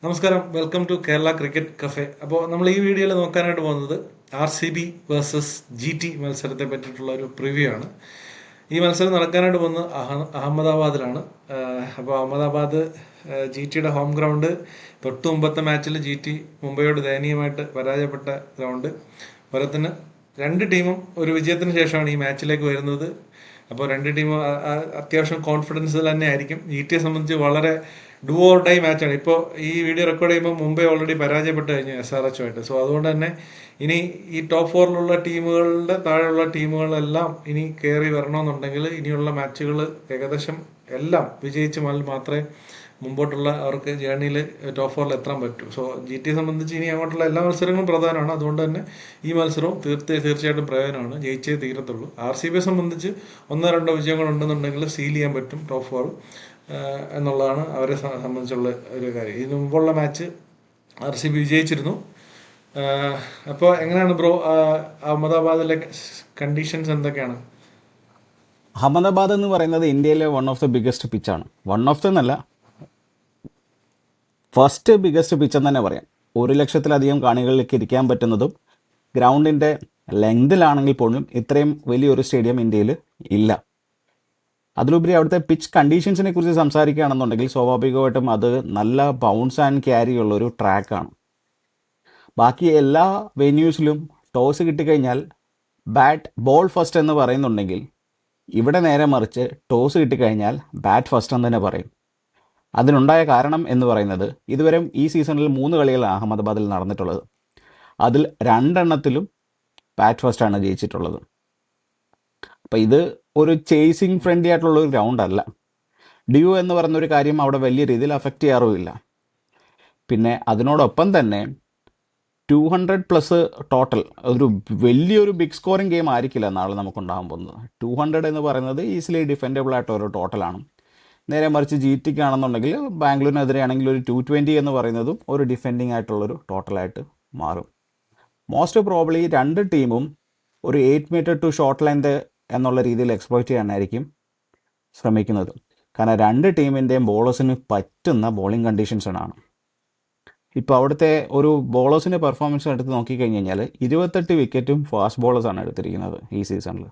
നമസ്കാരം, welcome to Kerala cricket cafe. അപ്പോൾ നമ്മൾ ഈ വീഡിയോയിൽ നോക്കാനായിട്ട് പോകുന്നത് RCB വേഴ്സസ് GT മത്സരത്തെ പറ്റിയിട്ടുള്ള ഒരു പ്രിവ്യൂ ആണ്. ഈ മത്സരം നടക്കാനായിട്ട് പോകുന്നത് അഹമ്മദാബാദിലാണ്. അപ്പോൾ അഹമ്മദാബാദ് GTയുടെ ഹോം ഗ്രൗണ്ട്. തൊട്ട് മുമ്പത്തെ മാച്ചിൽ GT മുംബൈയോട് ദയനീയമായിട്ട് പരാജയപ്പെട്ട ഗ്രൗണ്ട്. പോരത്തിന് രണ്ട് ടീമും ഒരു വിജയത്തിന് ശേഷമാണ് ഈ മാച്ചിലേക്ക് വരുന്നത്. അപ്പോൾ രണ്ട് ടീമും അത്യാവശ്യം കോൺഫിഡൻസിൽ തന്നെ ആയിരിക്കും. GTയെ സംബന്ധിച്ച് വളരെ ഡു ഓർ ഡൈ മാച്ചാണ്. ഇപ്പോൾ ഈ വീഡിയോ റെക്കോർഡ് ചെയ്യുമ്പോൾ മുംബൈ ഓൾറെഡി പരാജയപ്പെട്ട് കഴിഞ്ഞു SRH ആയിട്ട്. സോ അതുകൊണ്ട് തന്നെ ഇനി ഈ ടോപ്പ് 4 ടീമുകളുടെ താഴെയുള്ള ടീമുകളെല്ലാം ഇനി കയറി വരണമെന്നുണ്ടെങ്കിൽ ഇനിയുള്ള മാച്ചുകൾ ഏകദേശം എല്ലാം വിജയിച്ച് മാത്രമേ മുമ്പോട്ടുള്ള അവർക്ക് ജേർണിയിൽ ടോപ്പ് 4 എത്താൻ പറ്റൂ. സോ GTയെ സംബന്ധിച്ച് ഇനി അങ്ങോട്ടുള്ള എല്ലാ മത്സരങ്ങളും പ്രധാനമാണ്. അതുകൊണ്ട് തന്നെ ഈ മത്സരവും തീർച്ചയായിട്ടും പ്രയോജനമാണ്. ജയിച്ചേ തീരത്തുള്ളൂ. RCBയെ സംബന്ധിച്ച് 1-2 വിജയങ്ങൾ ഉണ്ടെന്നുണ്ടെങ്കിൽ സീൽ ചെയ്യാൻ പറ്റും ടോപ്പ് 4 എന്നുള്ളതാണ് അവരെ സംബന്ധിച്ചുള്ള ഒരു കാര്യം. ഇതിനു മുമ്പുള്ള മാച്ച് RCB വിജയിച്ചിരുന്നു. അപ്പോൾ എങ്ങനെയാണ് ബ്രോ അഹമ്മദാബാദിലെ കണ്ടീഷൻസ് എന്തൊക്കെയാണ്? അഹമ്മദാബാദ് എന്ന് പറയുന്നത് ഇന്ത്യയിലെ വൺ ഓഫ് ദ ബിഗ്ഗസ്റ്റ് പിച്ചാണ്. വൺ ഓഫ് ദ എന്നല്ല, ഫസ്റ്റ് ബിഗ്ഗസ്റ്റ് പിച്ച് എന്ന് തന്നെ പറയാം. 1,00,000-ലധികം കാണികളിലേക്ക് ഇരിക്കാൻ പറ്റുന്നതും ഗ്രൗണ്ടിൻ്റെ ലെങ്തിലാണെങ്കിൽ പോലും ഇത്രയും വലിയൊരു സ്റ്റേഡിയം ഇന്ത്യയിൽ ഇല്ല. അതിലുപരി അവിടുത്തെ പിച്ച് കണ്ടീഷൻസിനെ കുറിച്ച് സംസാരിക്കുകയാണെന്നുണ്ടെങ്കിൽ സ്വാഭാവികമായിട്ടും അത് നല്ല ബൗൺസ് ആൻഡ് ക്യാരി ഉള്ളൊരു ട്രാക്കാണ്. ബാക്കി എല്ലാ വെന്യൂസിലും ടോസ് കിട്ടിക്കഴിഞ്ഞാൽ ബോൾ ഫസ്റ്റ് എന്ന് പറയുന്നുണ്ടെങ്കിൽ ഇവിടെ നേരെ മറിച്ച് ടോസ് കിട്ടിക്കഴിഞ്ഞാൽ ബാറ്റ് ഫസ്റ്റ് എന്ന് തന്നെ പറയും. അതിനുണ്ടായ കാരണം എന്ന് പറയുന്നത് ഇതുവരെ ഈ സീസണിൽ 3 കളികളാണ് അഹമ്മദാബാദിൽ നടന്നിട്ടുള്ളത്. അതിൽ 2 എണ്ണത്തിലും ബാറ്റ് ഫസ്റ്റാണ് ജയിച്ചിട്ടുള്ളത്. അപ്പോൾ ഇത് ഒരു ചേസിങ് ഫ്രണ്ട്ലി ആയിട്ടുള്ള ഒരു ഗ്രൗണ്ട് അല്ല. ഡ്യൂ എന്ന് പറയുന്നൊരു കാര്യം അവിടെ വലിയ രീതിയിൽ അഫക്റ്റ് ചെയ്യാറുമില്ല. പിന്നെ അതിനോടൊപ്പം തന്നെ 200+ ടോട്ടൽ ഒരു വലിയൊരു ബിഗ് സ്കോറിംഗ് ഗെയിം ആയിരിക്കില്ല നാളെ നമുക്കുണ്ടാകാൻ പോകുന്നത്. 200 എന്ന് പറയുന്നത് ഈസിലി ഡിഫെൻഡബിൾ ആയിട്ടൊരു ടോട്ടലാണ്. നേരെ മറിച്ച് GTക്ക് ആണെന്നുണ്ടെങ്കിൽ ബാംഗ്ലൂരിനെതിരെ ആണെങ്കിൽ ഒരു 220 എന്ന് പറയുന്നതും ഒരു ഡിഫെൻഡിങ് ആയിട്ടുള്ളൊരു ടോട്ടലായിട്ട് മാറും. മോസ്റ്റ് പ്രോബ്ലി 2 ടീമും ഒരു 8 മീറ്റർ ടു ഷോർട്ട് ലെങ്ത് എന്നുള്ള രീതിയിൽ എക്സ്പ്ലോയിറ്റ് ചെയ്യാനായിരിക്കും ശ്രമിക്കുന്നത്. കാരണം 2 ടീമിൻ്റെയും ബോളേഴ്സിന് പറ്റുന്ന ബോളിംഗ് കണ്ടീഷൻസാണ്. ഇപ്പോൾ അവിടുത്തെ ഒരു ബോളേഴ്സിൻ്റെ പെർഫോമൻസ് എടുത്ത് നോക്കിക്കഴിഞ്ഞ് കഴിഞ്ഞാൽ 28 വിക്കറ്റും ഫാസ്റ്റ് ബോളേഴ്സാണ് എടുത്തിരിക്കുന്നത് ഈ സീസണിൽ.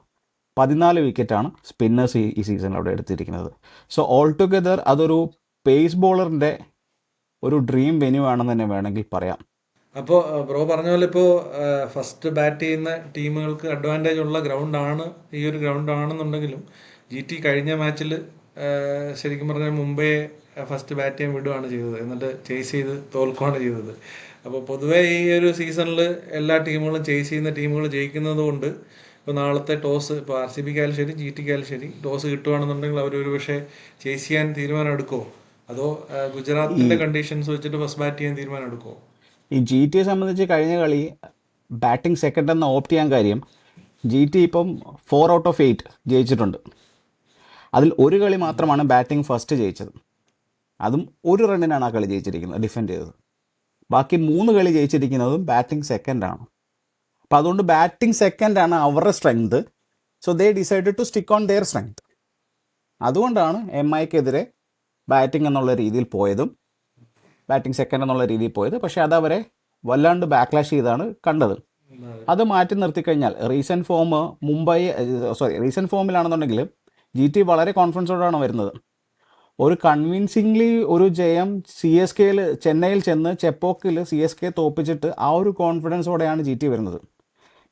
14 വിക്കറ്റാണ് സ്പിന്നേഴ്സ് ഈ സീസണിൽ അവിടെ എടുത്തിരിക്കുന്നത്. സോ ഓൾ ടുഗെദർ അതൊരു പേസ് ബോളറിൻ്റെ ഒരു ഡ്രീം വെന്യൂ ആണെന്ന് തന്നെ വേണമെങ്കിൽ പറയാം. അപ്പോൾ ബ്രോ പറഞ്ഞ പോലെ ഇപ്പോൾ ഫസ്റ്റ് ബാറ്റ് ചെയ്യുന്ന ടീമുകൾക്ക് അഡ്വാൻറ്റേജ് ഉള്ള ഗ്രൗണ്ടാണ് ഈ ഒരു ഗ്രൗണ്ടാണെന്നുണ്ടെങ്കിലും GT കഴിഞ്ഞ മാച്ചിൽ ശരിക്കും പറഞ്ഞാൽ മുംബൈയെ ഫസ്റ്റ് ബാറ്റ് ചെയ്യാൻ വിടുകയാണ് ചെയ്തത്. എന്നിട്ട് ചേസ് ചെയ്ത് തോൽക്കുകയാണ് ചെയ്തത്. അപ്പോൾ പൊതുവേ ഈ ഒരു സീസണിൽ എല്ലാ ടീമുകളും ചേസ് ചെയ്യുന്ന ടീമുകൾ ജയിക്കുന്നത് കൊണ്ട് ഇപ്പോൾ നാളത്തെ ടോസ് ഇപ്പോൾ RCBക്കായാലും ശരി GTക്കായാലും ശരി ടോസ് കിട്ടുകയാണെന്നുണ്ടെങ്കിൽ അവരൊരു പക്ഷേ ചേസ് ചെയ്യാൻ തീരുമാനം എടുക്കുമോ, അതോ ഗുജറാത്തിൻ്റെ കണ്ടീഷൻസ് വെച്ചിട്ട് ഫസ്റ്റ് ബാറ്റ് ചെയ്യാൻ തീരുമാനം എടുക്കുമോ? ഈ GTയെ സംബന്ധിച്ച് കഴിഞ്ഞ കളി ബാറ്റിംഗ് സെക്കൻഡ് എന്ന് ഓപ്റ്റ് ചെയ്യാൻ കാര്യം GT ഇപ്പം 4 ഔട്ട് ഓഫ് 8 ജയിച്ചിട്ടുണ്ട്. അതിൽ ഒരു കളി മാത്രമാണ് ബാറ്റിംഗ് ഫസ്റ്റ് ജയിച്ചത്. അതും 1 റണ്ണിനാണ് ആ കളി ജയിച്ചിരിക്കുന്നത്, ഡിഫെൻഡ് ചെയ്തത്. ബാക്കി 3 കളി ജയിച്ചിരിക്കുന്നതും ബാറ്റിംഗ് സെക്കൻഡാണ്. അപ്പോൾ അതുകൊണ്ട് ബാറ്റിംഗ് സെക്കൻഡാണ് അവരുടെ strength. So they decided to stick on their strength. അതുകൊണ്ടാണ് MIക്കെതിരെ ബാറ്റിംഗ് എന്നുള്ള രീതിയിൽ പോയതും ബാറ്റിംഗ് സെക്കൻഡ് എന്നുള്ള രീതിയിൽ പോയത്. പക്ഷേ അതവരെ വല്ലാണ്ട് ബാക്ക്ലാഷ് ചെയ്താണ് കണ്ടത്. അത് മാറ്റി നിർത്തിക്കഴിഞ്ഞാൽ റീസെൻറ്റ് ഫോമിലാണെന്നുണ്ടെങ്കിൽ GT വളരെ കോൺഫിഡൻസോടാണ് വരുന്നത്. ഒരു കൺവിൻസിംഗ്ലി ഒരു ജയം CSKയിൽ ചെന്നൈയിൽ ചെന്ന് ചെപ്പോക്കിൽ CSK തോപ്പിച്ചിട്ട് ആ ഒരു കോൺഫിഡൻസോടെയാണ് GT വരുന്നത്.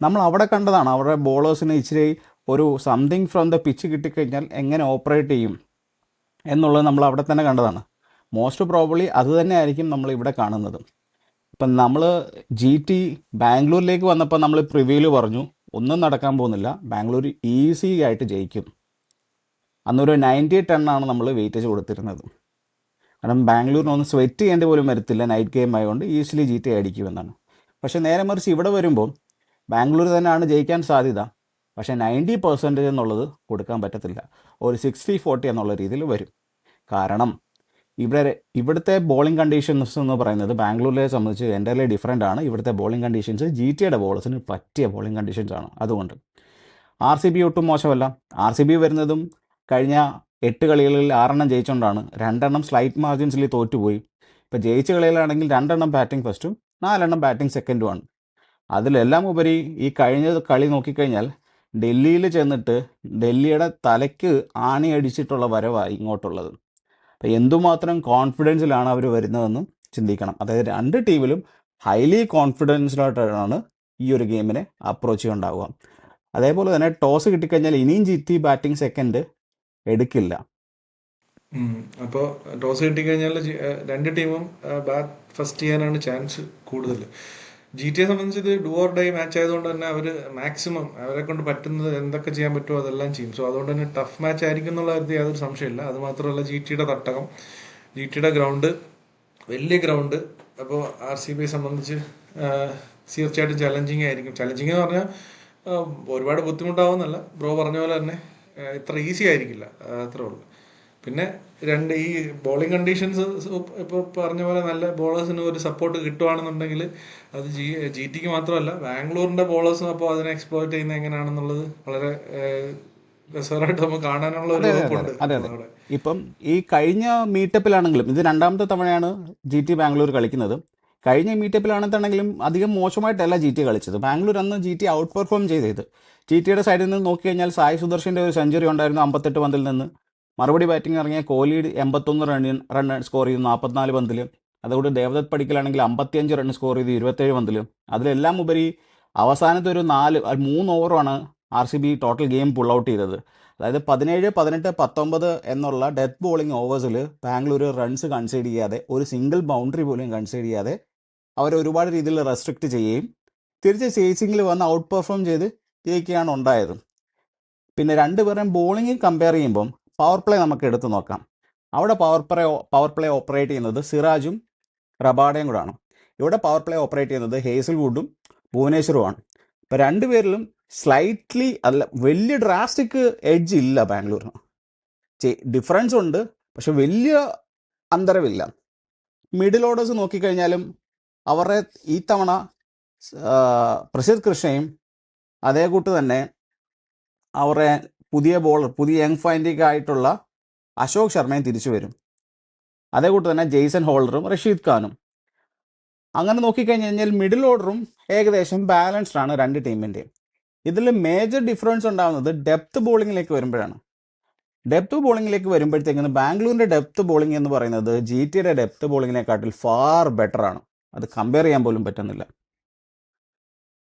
നമ്മൾ അവിടെ കണ്ടതാണ് അവരുടെ ബോളേഴ്സിന് ഇച്ചിരി ഒരു സംതിങ് ഫ്രം ദ പിച്ച് കിട്ടിക്കഴിഞ്ഞാൽ എങ്ങനെ ഓപ്പറേറ്റ് ചെയ്യും എന്നുള്ളത് നമ്മൾ അവിടെ തന്നെ കണ്ടതാണ്. മോസ്റ്റ് പ്രോബബ്ലി അത് തന്നെ ആയിരിക്കും നമ്മൾ ഇവിടെ കാണുന്നത്. ഇപ്പം നമ്മൾ GT ബാംഗ്ലൂരിലേക്ക് വന്നപ്പോൾ നമ്മൾ പ്രിവ്യൂവിൽ പറഞ്ഞു ഒന്നും നടക്കാൻ പോകുന്നില്ല, ബാംഗ്ലൂർ ഈസി ആയിട്ട് ജയിക്കും. അന്നൊരു 90-10 നമ്മൾ വെയിറ്റേജ് കൊടുത്തിരുന്നത്. കാരണം ബാംഗ്ലൂരിനൊന്നും സ്വെറ്റ് ചെയ്യേണ്ടി പോലും വരത്തില്ല, നൈറ്റ് ഗെയിം ആയതുകൊണ്ട് ഈസിലി GT അടിക്കുമെന്നാണ്. പക്ഷേ നേരെ മറിച്ച് ഇവിടെ വരുമ്പോൾ ബാംഗ്ലൂർ തന്നെയാണ് ജയിക്കാൻ സാധ്യത. പക്ഷേ 90% എന്നുള്ളത് കൊടുക്കാൻ പറ്റത്തില്ല. ഒരു 60-40 എന്നുള്ള രീതിയിൽ വരും. കാരണം ഇവിടുത്തെ ബോളിംഗ് കണ്ടീഷൻസ് എന്ന് പറയുന്നത് ബാംഗ്ലൂരിലെ സംബന്ധിച്ച് എൻ്റർലി ഡിഫറെൻ്റ് ആണ്. ഇവിടുത്തെ ബോളിംഗ് കണ്ടീഷൻസ് GTയുടെ ബോളേഴ്സിന് പറ്റിയ ബോളിംഗ് കണ്ടീഷൻസ് ആണ്. അതുകൊണ്ട് RCB ഒട്ടും മോശമല്ല. RCB വരുന്നതും കഴിഞ്ഞ 8 കളികളിൽ 6 എണ്ണം ജയിച്ചുകൊണ്ടാണ്. 2 എണ്ണം സ്ലൈറ്റ് മാർജിൻസിൽ തോറ്റുപോയി. ഇപ്പോൾ ജയിച്ച കളിയിലാണെങ്കിൽ 2 ബാറ്റിംഗ് ഫസ്റ്റും 4 ബാറ്റിംഗ് സെക്കൻഡുമാണ്. അതിലെല്ലാം ഉപരി ഈ കഴിഞ്ഞ കളി നോക്കിക്കഴിഞ്ഞാൽ ഡൽഹിയിൽ ചെന്നിട്ട് ഡൽഹിയുടെ തലയ്ക്ക് ആണി അടിച്ചിട്ടുള്ള വരവാണ് ഇങ്ങോട്ടുള്ളത്. അപ്പോൾ എന്തുമാത്രം കോൺഫിഡൻസിലാണ് അവർ വരുന്നതെന്നും ചിന്തിക്കണം. അതായത് 2 ടീമിലും ഹൈലി കോൺഫിഡൻസിലോട്ടാണ് ഈ ഒരു ഗെയിമിനെ അപ്രോച്ച് ചെയ്യുണ്ടാവുക. അതേപോലെ തന്നെ ടോസ് കിട്ടിക്കഴിഞ്ഞാൽ ഇനിയും ജിറ്റി ബാറ്റിംഗ് സെക്കൻഡ് എടുക്കില്ല. അപ്പോൾ ടോസ് കിട്ടിക്കഴിഞ്ഞാൽ രണ്ട് ടീമും ബാറ്റ് ഫസ്റ്റ് ചെയ്യാനാണ് ചാൻസ് കൂടുതൽ. GTA സംബന്ധിച്ച് ഇത് ഡു ഓർ ഡൈ മാച്ച് ആയതുകൊണ്ട് തന്നെ അവർ മാക്സിമം അവരെ കൊണ്ട് പറ്റുന്നത് എന്തൊക്കെ ചെയ്യാൻ പറ്റുമോ അതെല്ലാം ചെയ്യും. സോ അതുകൊണ്ട് തന്നെ ടഫ് മാച്ച് ആയിരിക്കും എന്നുള്ള കാര്യത്തിൽ യാതൊരു സംശയമില്ല. അത് മാത്രമല്ല GTയുടെ തട്ടകം, GTയുടെ ഗ്രൗണ്ട് വലിയ ഗ്രൗണ്ട്. അപ്പോൾ RCB സംബന്ധിച്ച് തീർച്ചയായിട്ടും ചലഞ്ചിങ് ആയിരിക്കും. ചലഞ്ചിങ് എന്ന് പറഞ്ഞാൽ ഒരുപാട് ബുദ്ധിമുട്ടാവുന്നല്ല, ബ്രോ പറഞ്ഞ പോലെ തന്നെ ഇത്ര ഈസി ആയിരിക്കില്ല, അത്രേ ഉള്ളൂ. പിന്നെ ഈ ബോളിംഗ് കണ്ടീഷൻസ് ഇപ്പോൾ പറഞ്ഞ പോലെ നല്ല ബോളേഴ്സിന് ഒരു സപ്പോർട്ട് കിട്ടുവാണെന്നുണ്ടെങ്കിൽ അത് GTക്ക് മാത്രമല്ല ബാംഗ്ലൂരിന്റെ ബോളേഴ്സും അപ്പോൾ അതിനെ എക്സ്പ്ലോയിറ്റ് ചെയ്യുന്നത് എങ്ങനെയാണെന്നുള്ളത് വളരെ രസകരമായിട്ട് നമുക്ക് കാണാനുള്ള ഒരു വകുപ്പുണ്ട് അവിടെ. ഇപ്പം ഈ കഴിഞ്ഞ മീറ്റപ്പിലാണെങ്കിലും ഇത് 2ാമത്തെ തവണയാണ് GT ബാംഗ്ലൂർ കളിക്കുന്നത്. കഴിഞ്ഞ മീറ്റപ്പിലാണെന്നുണ്ടെങ്കിലും അധികം മോശമായിട്ടല്ല GT കളിച്ചത്. ബാംഗ്ലൂർ അന്ന് GT ഔട്ട് പെർഫോം ചെയ്തത്. GTയുടെ സൈഡിൽ നിന്ന് നോക്കിക്കഴിഞ്ഞാൽ സായ് സുദർശൻ്റെ ഒരു സെഞ്ചുറി ഉണ്ടായിരുന്നു 58 പന്തിൽ നിന്ന്. മറുപടി ബാറ്റിംഗ് ഇറങ്ങിയ കോഹ്ലി 81 റൺ സ്കോർ ചെയ്തു 44 പന്തിൽ. അതുകൊണ്ട് ദേവദത്ത് പടിക്കലാണെങ്കിൽ 55 റൺ സ്കോർ ചെയ്തു 27 പന്തിൽ. അതിലെല്ലാം ഉപരി അവസാനത്തെ ഒരു 3 ഓവറാണ് RCB total game pull out ചെയ്തത്. അതായത് 17, 18, 19 എന്നുള്ള ഡെത്ത് ബോളിംഗ് ഓവേഴ്സിൽ ബാംഗ്ലൂർ റൺസ് കൺസൈഡ് ചെയ്യാതെ ഒരു സിംഗിൾ ബൗണ്ടറി പോലും കൺസൈഡ് ചെയ്യാതെ അവർ ഒരുപാട് രീതിയിൽ റെസ്ട്രിക്റ്റ് ചെയ്യുകയും തിരിച്ച് ചേസിങ്ങിൽ വന്ന് ഔട്ട് പെർഫോം ചെയ്ത് ജയിക്കുകയാണ് ഉണ്ടായത്. പിന്നെ രണ്ടുപേരും ബോളിംഗ് കമ്പയർ ചെയ്യുമ്പം പവർ പ്ലേ നമുക്ക് എടുത്തു നോക്കാം. അവിടെ പവർ പ്ലേ ഓപ്പറേറ്റ് ചെയ്യുന്നത് സിറാജും റബാഡയും കൂടാണ്. ഇവിടെ പവർ പ്ലേ ഓപ്പറേറ്റ് ചെയ്യുന്നത് ഹേസൽവുഡും ഭുവനേശ്വറുമാണ്. ഇപ്പോൾ രണ്ടുപേരിലും സ്ലൈറ്റ്ലി അല്ല, വലിയ ഡ്രാസ്റ്റിക് എഡ്ജ് ഇല്ല ബാംഗ്ലൂരിന്. ഡിഫറൻസ് ഉണ്ട്, പക്ഷെ വലിയ അന്തരമില്ല. മിഡിൽ ഓർഡേഴ്സ് നോക്കിക്കഴിഞ്ഞാലും അവരുടെ ഈ തവണ പ്രസിദ്ധ് കൃഷ്ണയും അതേ കൂട്ട് തന്നെ അവരുടെ പുതിയ ബോളർ, പുതിയ യങ് ഫൈൻഡിക് ആയിട്ടുള്ള അശോക് ശർമ്മയും തിരിച്ചു വരും. അതേ കൂട്ട് തന്നെ ജെയ്സൺ ഹോൾഡറും റഷീദ് ഖാനും. അങ്ങനെ നോക്കിക്കഴിഞ്ഞ് കഴിഞ്ഞാൽ മിഡിൽ ഓർഡറും ഏകദേശം ബാലൻസ്ഡ് ആണ് രണ്ട് ടീമിൻ്റെയും. ഇതിൽ മേജർ ഡിഫറൻസ് ഉണ്ടാകുന്നത് ഡെപ്ത് ബോളിങ്ങിലേക്ക് വരുമ്പോഴാണ്. ഡെപ്ത് ബോളിങ്ങിലേക്ക് വരുമ്പോഴത്തേക്കിന് ബാംഗ്ലൂരിൻ്റെ ഡെപ്ത് ബോളിംഗ് എന്ന് പറയുന്നത് GTയുടെ ഡെപ്ത് ബോളിങ്ങിനെക്കാട്ടിൽ ഫാർ ബെറ്റർ ആണ്. അത് കമ്പയർ ചെയ്യാൻ പോലും പറ്റുന്നില്ല.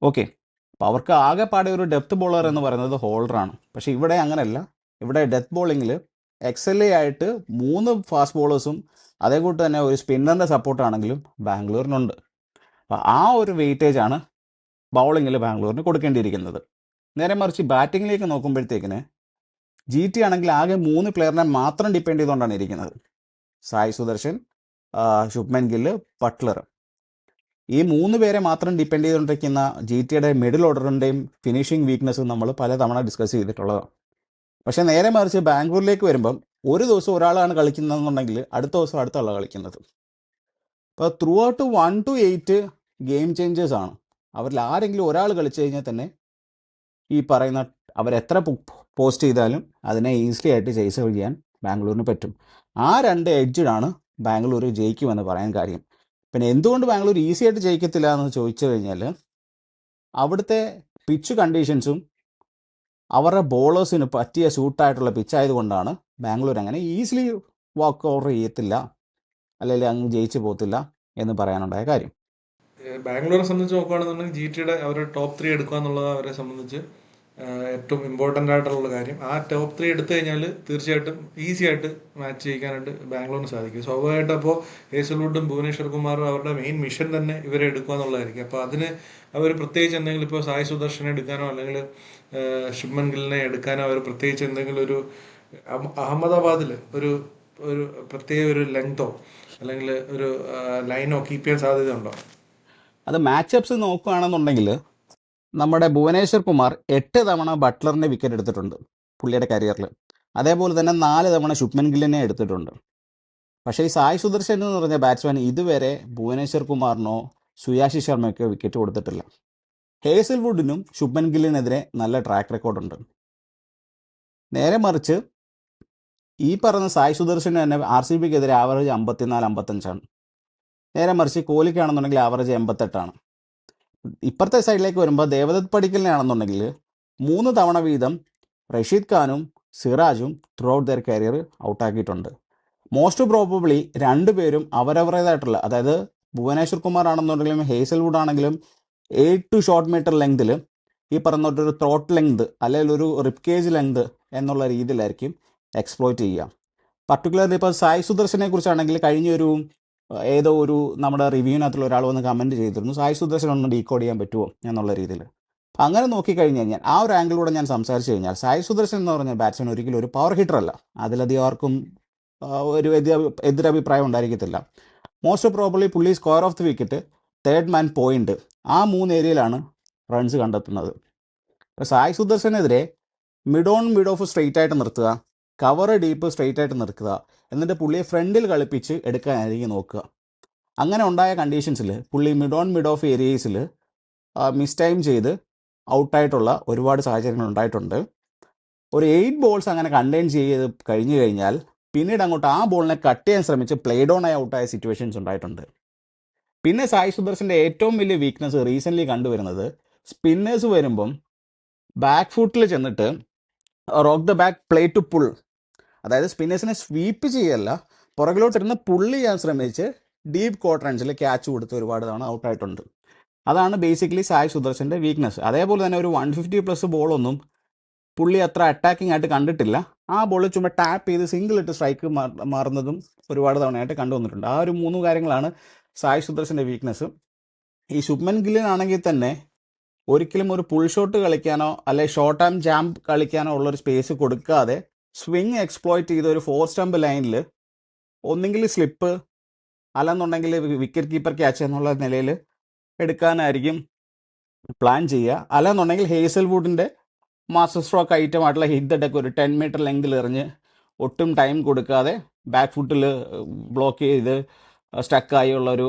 ഓക്കെ, അപ്പോൾ അവർക്ക് ആകെപ്പാടെ ഒരു ഡെപ്ത് ബോളർ എന്ന് പറയുന്നത് ഹോൾഡറാണ്. പക്ഷേ ഇവിടെ അങ്ങനെയല്ല. ഇവിടെ ഡെത്ത് ബോളിങ്ങിൽ XLA ആയിട്ട് 3 ഫാസ്റ്റ് ബോളേഴ്സും അതേ കൂട്ട് തന്നെ ഒരു സ്പിന്നറിൻ്റെ സപ്പോർട്ടാണെങ്കിലും ബാംഗ്ലൂരിനുണ്ട്. അപ്പോൾ ആ ഒരു വെയിറ്റേജ് ആണ് ബൗളിങ്ങിൽ ബാംഗ്ലൂരിന് കൊടുക്കേണ്ടിയിരിക്കുന്നത്. നേരെ മറിച്ച് ബാറ്റിങ്ങിലേക്ക് നോക്കുമ്പോഴത്തേക്കിന് GT ആണെങ്കിൽ ആകെ 3 പ്ലെയറിനെ മാത്രം ഡിപ്പെൻഡ് ചെയ്തുകൊണ്ടാണ് ഇരിക്കുന്നത്. സായ് സുദർശൻ, ശുഭ്മൻ ഗില്ല്, ബട്ട്ലർ. ഈ 3 പേരെ മാത്രം ഡിപ്പെൻഡ് ചെയ്തുകൊണ്ടിരിക്കുന്ന GTയുടെ മിഡിൽ ഓർഡറിൻ്റെയും ഫിനിഷിംഗ് വീക്ക്നെസ്സും നമ്മൾ പലതവണ ഡിസ്കസ് ചെയ്തിട്ടുള്ളതാണ്. പക്ഷേ നേരെ മറിച്ച് ബാംഗ്ലൂരിലേക്ക് വരുമ്പം ഒരു ദിവസം ഒരാളാണ് കളിക്കുന്നതെന്നുണ്ടെങ്കിൽ അടുത്ത ദിവസം അടുത്ത ആളാണ് കളിക്കുന്നത്. അപ്പോൾ through out 1 to 8 game changers ആണ്. അവരിൽ ആരെങ്കിലും ഒരാൾ കളിച്ചു കഴിഞ്ഞാൽ തന്നെ ഈ പറയുന്ന അവരെത്ര പോസ്റ്റ് ചെയ്താലും അതിനെ ഈസിലി ആയിട്ട് ചേസ് ചെയ്യാൻ ബാംഗ്ലൂരിന് പറ്റും. ആ 2 എഡ്ജിലാണ് ബാംഗ്ലൂർ ജയിക്കുമെന്ന് പറയാൻ കാര്യം. പിന്നെ എന്തുകൊണ്ട് ബാംഗ്ലൂർ ഈസി ആയിട്ട് ജയിക്കത്തില്ല എന്ന് ചോദിച്ചു കഴിഞ്ഞാൽ അവിടുത്തെ പിച്ച് കണ്ടീഷൻസും അവരുടെ ബോളേഴ്സിന് പറ്റിയ സൂട്ടായിട്ടുള്ള പിച്ചായതുകൊണ്ടാണ് ബാംഗ്ലൂർ അങ്ങനെ ഈസിലി വാക്ക് ഓവർ ചെയ്യത്തില്ല, അല്ലെങ്കിൽ അങ്ങ് ജയിച്ചു പോകത്തില്ല എന്ന് പറയാനുണ്ടായ കാര്യം. ബാംഗ്ലൂരെ സംബന്ധിച്ച് നോക്കുകയാണെന്നുണ്ടെങ്കിൽ GTയുടെ അവരുടെ ടോപ്പ് 3 എടുക്കുക എന്നുള്ളത് അവരെ സംബന്ധിച്ച് ഏറ്റവും ഇമ്പോർട്ടൻ്റ് ആയിട്ടുള്ള കാര്യം. ആ ടോപ്പ് 3 എടുത്തു കഴിഞ്ഞാൽ തീർച്ചയായിട്ടും ഈസി ആയിട്ട് മാച്ച് ചെയ്യിക്കാനായിട്ട് ബാംഗ്ലൂരിന് സാധിക്കും. സ്വാഭാവികമായിട്ട് അപ്പോൾ ഹേസൽവുഡും ഭുവനേശ്വർ കുമാറും അവരുടെ മെയിൻ മിഷൻ തന്നെ ഇവരെ എടുക്കുക എന്നുള്ളതായിരിക്കും. അപ്പോൾ അതിന് അവർ പ്രത്യേകിച്ച് എന്തെങ്കിലും ഇപ്പോൾ സായ് സുദർശനെ എടുക്കാനോ അല്ലെങ്കിൽ ശുഭ്മൻ ഗില്ലിനെ എടുക്കാനോ അവർ പ്രത്യേകിച്ച് എന്തെങ്കിലും ഒരു അഹമ്മദാബാദിൽ ഒരു പ്രത്യേക ഒരു ലെങ്തോ അല്ലെങ്കിൽ ഒരു ലൈനോ കീപ്പ് ചെയ്യാൻ സാധ്യതയുണ്ടോ? അത് മാച്ചപ്സ് നോക്കുകയാണെന്നുണ്ടെങ്കിൽ നമ്മുടെ ഭുവനേശ്വർ കുമാർ 8 തവണ ബട്ട്ലറിൻ്റെ വിക്കറ്റ് എടുത്തിട്ടുണ്ട് പുള്ളിയുടെ കരിയറിൽ. അതേപോലെ തന്നെ 4 തവണ ശുഭ്മൻ ഗില്ലിനെ എടുത്തിട്ടുണ്ട്. പക്ഷേ ഈ സായ് സുദർശൻ എന്ന് പറഞ്ഞ ബാറ്റ്സ്മാൻ ഇതുവരെ ഭുവനേശ്വർ കുമാറിനോ സുയാശി ശർമ്മയ്ക്കോ വിക്കറ്റ് കൊടുത്തിട്ടില്ല. ഹേസൽവുഡിനും ശുഭ്മൻ ഗില്ലിനെതിരെ നല്ല ട്രാക്ക് റെക്കോർഡുണ്ട്. നേരെ മറിച്ച് ഈ പറഞ്ഞ സായ് സുദർശന് തന്നെ RCBക്കെതിരെ ആവറേജ് 54-55 ആണ്. നേരെ മറിച്ച് കോഹ്ലിക്കാണെന്നുണ്ടെങ്കിൽ ആവറേജ് 88. ഇപ്പുറത്തെ സൈഡിലേക്ക് വരുമ്പോൾ ദേവദത്ത് പടിക്കലിനാണെന്നുണ്ടെങ്കിൽ 3 തവണ വീതം റഷീദ് ഖാനും സിറാജും ത്രൂ ഔട്ട് ദെയർ കരിയർ ഔട്ടാക്കിയിട്ടുണ്ട്. മോസ്റ്റ് പ്രോബബ്ലി രണ്ടുപേരും അവരവരുടേതായിട്ടുള്ള, അതായത് ഭുവനേശ്വർ കുമാർ ആണെന്നുണ്ടെങ്കിലും ഹേസൽവുഡ് ആണെങ്കിലും 8 ഷോർട്ട് മീറ്റർ ലെങ്തിൽ ഈ പറഞ്ഞൊരു ത്രോട്ട് ലെങ്ത് അല്ലെങ്കിൽ ഒരു റിപ്കേജ് ലെങ്ത് എന്നുള്ള രീതിയിലായിരിക്കും എക്സ്പ്ലോയിറ്റ് ചെയ്യുക. പർട്ടിക്കുലർലി ഇപ്പോൾ സായി സുദർശനെ കുറിച്ചാണെങ്കിൽ കഴിഞ്ഞൊരു ഏതോ ഒരു നമ്മുടെ റിവ്യൂവിനകത്തുള്ള ഒരാൾ വന്ന് കമൻറ്റ് ചെയ്തിരുന്നു, സായി സുദർശൻ ഒന്ന് ഡീകോഡ് ചെയ്യാൻ പറ്റുമോ എന്നുള്ള രീതിയിൽ. അപ്പം അങ്ങനെ നോക്കിക്കഴിഞ്ഞ് കഴിഞ്ഞാൽ ആ ഒരു ആംഗിലൂടെ ഞാൻ സംസാരിച്ച് കഴിഞ്ഞാൽ സായി സുദർശൻ എന്ന് പറഞ്ഞ ബാറ്റ്സ്മാൻ ഒരിക്കലും ഒരു പവർ ഹിറ്റർ അല്ല. അതിലധികം ആർക്കും ഒരു എതിരഭിപ്രായം ഉണ്ടായിരിക്കത്തില്ല. മോസ്റ്റ് പ്രോബബ്ലി പുള്ളി square of the wicket, third man point, ആ 3 ഏരിയയിലാണ് റൺസ് കണ്ടെത്തുന്നത്. ഇപ്പോൾ സായി സുദർശനെതിരെ mid on mid off straight ആയിട്ട് നിർത്തുക, കവർ ഡീപ്പ് സ്ട്രെയിറ്റ് ആയിട്ട് നിർത്തുക, എന്നിട്ട് പുള്ളിയെ ഫ്രണ്ടിൽ കളിപ്പിച്ച് എടുക്കാനായിരിക്കും നോക്കുക. അങ്ങനെ ഉണ്ടായ കണ്ടീഷൻസിൽ പുള്ളി മിഡ് ഓൺ മിഡ് ഓഫ് ഏരിയസിൽ മിസ് ടൈം ചെയ്ത് ഔട്ടായിട്ടുള്ള ഒരുപാട് സാഹചര്യങ്ങൾ ഉണ്ടായിട്ടുണ്ട്. ഒരു 8 ബോൾസ് അങ്ങനെ കണ്ടെയ്ൻ ചെയ്ത് കഴിഞ്ഞു കഴിഞ്ഞാൽ പിന്നീട് അങ്ങോട്ട് ആ ബോളിനെ കട്ട് ചെയ്യാൻ ശ്രമിച്ച് പ്ലേ ഡൗൺ ആയി ഔട്ടായ സിറ്റുവേഷൻസ് ഉണ്ടായിട്ടുണ്ട്. പിന്നെ സായി സുദർശൻ്റെ ഏറ്റവും വലിയ വീക്ക്നെസ് റീസെൻ്റ്ലി കണ്ടുവരുന്നത്, സ്പിന്നേഴ്സ് വരുമ്പം ബാക്ക് ഫുട്ടിൽ ചെന്നിട്ട് rock the back play to pull, അതായത് സ്പിന്നേഴ്സിനെ സ്വീപ്പ് ചെയ്യല്ല, പുറകിലോട്ടിരുന്ന് പുള്ള് ചെയ്യാൻ ശ്രമിച്ച് ഡീപ്പ് കോർട്ട് റൺസിൽ ക്യാച്ച് കൊടുത്ത് ഒരുപാട് തവണ ഔട്ടായിട്ടുണ്ട്. അതാണ് ബേസിക്കലി സായി സുദർശൻ്റെ വീക്ക്നെസ്. അതേപോലെ തന്നെ ഒരു 150+ ബോളൊന്നും പുള്ളി അത്ര അറ്റാക്കിംഗ് ആയിട്ട് കണ്ടിട്ടില്ല. ആ ബോൾ ചുമ്മാ ടാപ്പ് ചെയ്ത് സിംഗിൾ ഇട്ട് സ്ട്രൈക്ക് മാറുന്നതും ഒരുപാട് തവണയായിട്ട് കണ്ടുവന്നിട്ടുണ്ട്. ആ ഒരു 3 കാര്യങ്ങളാണ് സായി സുദർശൻ്റെ വീക്ക്നെസ്. ഈ ശുഭ്മൻ ഗില്ലിനാണെങ്കിൽ തന്നെ ഒരിക്കലും ഒരു പുൾ ഷോട്ട് കളിക്കാനോ അല്ലെ ഷോർട്ട് ആം ജാമ്പ് കളിക്കാനോ ഉള്ളൊരു സ്പേസ് കൊടുക്കാതെ സ്വിങ് എക്സ്പ്ലോയിറ്റ് ചെയ്ത ഒരു 4 സ്റ്റംപ് ലൈനിൽ ഒന്നെങ്കിൽ സ്ലിപ്പ് അല്ലെന്നുണ്ടെങ്കിൽ വിക്കറ്റ് കീപ്പർ ക്യാച്ച് എന്നുള്ള നിലയിൽ എടുക്കാനായിരിക്കും പ്ലാൻ ചെയ്യുക. അല്ലെന്നുണ്ടെങ്കിൽ ഹേസൽവുഡിൻ്റെ മാസ്റ്റർ സ്ട്രോക്ക് ഐറ്റം ആയിട്ടുള്ള ഹിറ്റ് ദ ഡെക്ക് ഒരു 10 മീറ്റർ ലെങ്തിൽ എറിഞ്ഞ് ഒട്ടും ടൈം കൊടുക്കാതെ ബാക്ക് ഫുട്ടിൽ ബ്ലോക്ക് ചെയ്ത് സ്റ്റക്കായി ഉള്ളൊരു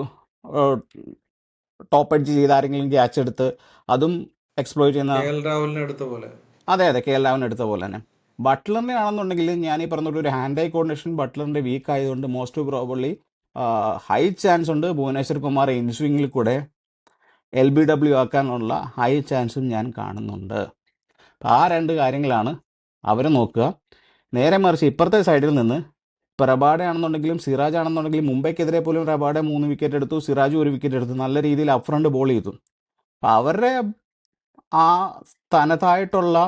ടോപ്പ് എഡ്ജ് ചെയ്ത് ആരെങ്കിലും ക്യാച്ച് എടുത്ത് അതും എക്സ്പ്ലോയിറ്റ് ചെയ്യുന്ന, രാഹുലിനെ എടുത്ത പോലെ. അതെ കെ എൽ രാഹുലിനെ എടുത്ത പോലെ തന്നെ. ബട്ട്ലറിൻ്റെ ആണെന്നുണ്ടെങ്കിൽ ഞാൻ ഈ പറഞ്ഞിട്ട് ഒരു ഹാൻഡ് ഐ കോർഡിനേഷൻ ബട്ട്ലറിൻ്റെ വീക്ക് ആയതുകൊണ്ട് മോസ്റ്റ് പ്രോബബ്ലി ഹൈ ചാൻസ് ഉണ്ട് ഭുവനേശ്വർ കുമാർ ഇൻസ്വിങ്ങിൽ കൂടെ LBW ആക്കാനുള്ള ഹൈ ചാൻസും ഞാൻ കാണുന്നുണ്ട്. അപ്പോൾ ആ 2 കാര്യങ്ങളാണ് അവർ നോക്കുക. നേരെ മറിച്ച് ഇപ്പുറത്തെ സൈഡിൽ നിന്ന് ഇപ്പോൾ റബാഡ ആണെന്നുണ്ടെങ്കിലും സിറാജ് ആണെന്നുണ്ടെങ്കിലും മുംബൈക്കെതിരെ പോലും റബാഡ 3 വിക്കറ്റ് എടുത്തു, സിറാജ് 1 വിക്കറ്റ് എടുത്തു, നല്ല രീതിയിൽ അപ്പ് ഫ്രണ്ട് ബോൾ ചെയ്തു. അപ്പോൾ അവരുടെ ആ തനതായിട്ടുള്ള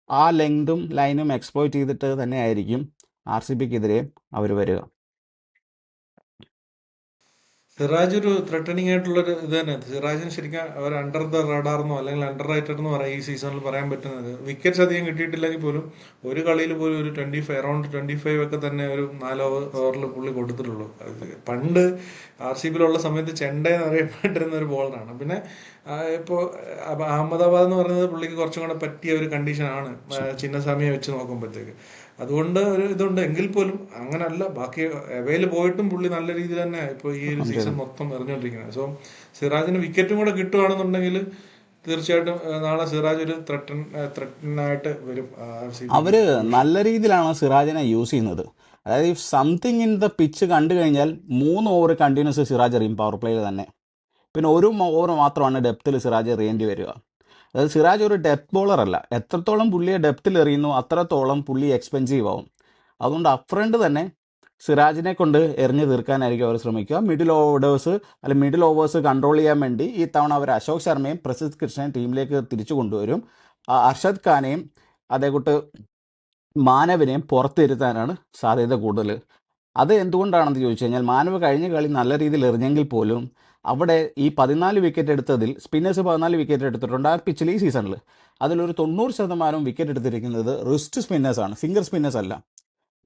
ആ ലെങ്തും ലൈനും എക്സ്പ്ലോയിറ്റ് ചെയ്തിട്ട് തന്നെ ആയിരിക്കും RCBക്കെതിരെ അവർ വരിക. സിറാജ് ഒരു ത്രെട്ടനിങ് ആയിട്ടുള്ളൊരു ഇത് തന്നെ. സിറാജിന് ശരിക്കും അവർ അണ്ടർ ദ റഡാർന്നോ അല്ലെങ്കിൽ അണ്ടർ റൈറ്റഡ് എന്ന് പറയാം ഈ സീസണിൽ പറയാൻ പറ്റുന്നത്. വിക്കറ്റ്സ് അധികം കിട്ടിയിട്ടില്ലെങ്കിൽ പോലും ഒരു കളിയിൽ പോലും ഒരു 25 അറൗണ്ട് 25 ഒക്കെ തന്നെ ഒരു 4 ഓവറിൽ പുള്ളി കൊടുത്തിട്ടുള്ളൂ. പണ്ട് RCBയിലുള്ള സമയത്ത് ചെണ്ടയെന്ന് അറിയപ്പെട്ടിരുന്ന ഒരു ബോളറാണ്. പിന്നെ ഇപ്പോൾ അഹമ്മദാബാദ് എന്ന് പറയുന്നത് പുള്ളിക്ക് കുറച്ചും കൂടെ പറ്റിയ ഒരു കണ്ടീഷനാണ് ചിന്നസ്വാമിയെ വെച്ച് നോക്കുമ്പോഴത്തേക്ക്. അതുകൊണ്ട് ഒരു ഇതുണ്ട്. എങ്കിൽ പോലും അങ്ങനല്ല, ബാക്കി അവയിൽ പോയിട്ടും പുള്ളി നല്ല രീതിയിൽ തന്നെ ഇപ്പോൾ ഈ ഒരു സീസൺ മൊത്തം എറിഞ്ഞുകൊണ്ടിരിക്കുന്നത്. സോ സിറാജിന് വിക്കറ്റും കൂടെ കിട്ടുവാണെന്നുണ്ടെങ്കിൽ തീർച്ചയായിട്ടും നാളെ സിറാജ് ഒരു ത്രെട്ടനായിട്ട് വരും. അവർ നല്ല രീതിയിലാണ് സിറാജിനെ യൂസ് ചെയ്യുന്നത്. അതായത് if something in the pitch കണ്ടു കഴിഞ്ഞാൽ 3 ഓവർ കണ്ടിന്യൂസ് സിറാജ് എറിയും പവർ പ്ലേയിൽ തന്നെ. പിന്നെ ഒരു ഓവർ മാത്രമാണ് ഡെപ്തിൽ സിറാജ് എറിയേണ്ടി വരിക. അതായത് സിറാജ് ഒരു ഡെപ്ത് ബോളർ അല്ല. എത്രത്തോളം പുള്ളിയെ ഡെപ്തിൽ എറിയുന്നു അത്രത്തോളം പുള്ളി എക്സ്പെൻസീവ് ആവും. അതുകൊണ്ട് അപ്രണ്ട് തന്നെ സിറാജിനെ കൊണ്ട് എറിഞ്ഞ് തീർക്കാനായിരിക്കും അവർ ശ്രമിക്കുക. മിഡിൽ ഓവേഴ്സ് കൺട്രോൾ ചെയ്യാൻ വേണ്ടി ഈ തവണ അവർ അശോക് ശർമ്മയും പ്രസിദ്ധ് കൃഷ്ണയും ടീമിലേക്ക് തിരിച്ചു കൊണ്ടുവരും. അർഷദ് ഖാനെയും അതേകൂട്ട് മാനവിനെയും പുറത്തിരുത്താനാണ് സാധ്യത കൂടുതൽ. അത് എന്തുകൊണ്ടാണെന്ന് ചോദിച്ചു കഴിഞ്ഞാൽ മാനവ് കഴിഞ്ഞ കളി നല്ല രീതിയിൽ എറിഞ്ഞെങ്കിൽ പോലും അവിടെ ഈ 14 വിക്കറ്റ് എടുത്തതിൽ സ്പിന്നേഴ്സ് 14 വിക്കറ്റ് എടുത്തിട്ടുണ്ട് ആ പിച്ചിൽ ഈ സീസണിൽ. അതിലൊരു 90% വിക്കറ്റ് എടുത്തിരിക്കുന്നത് റിസ്റ്റ് സ്പിന്നേഴ്സാണ്, ഫിംഗർ സ്പിന്നേഴ്സ് അല്ല.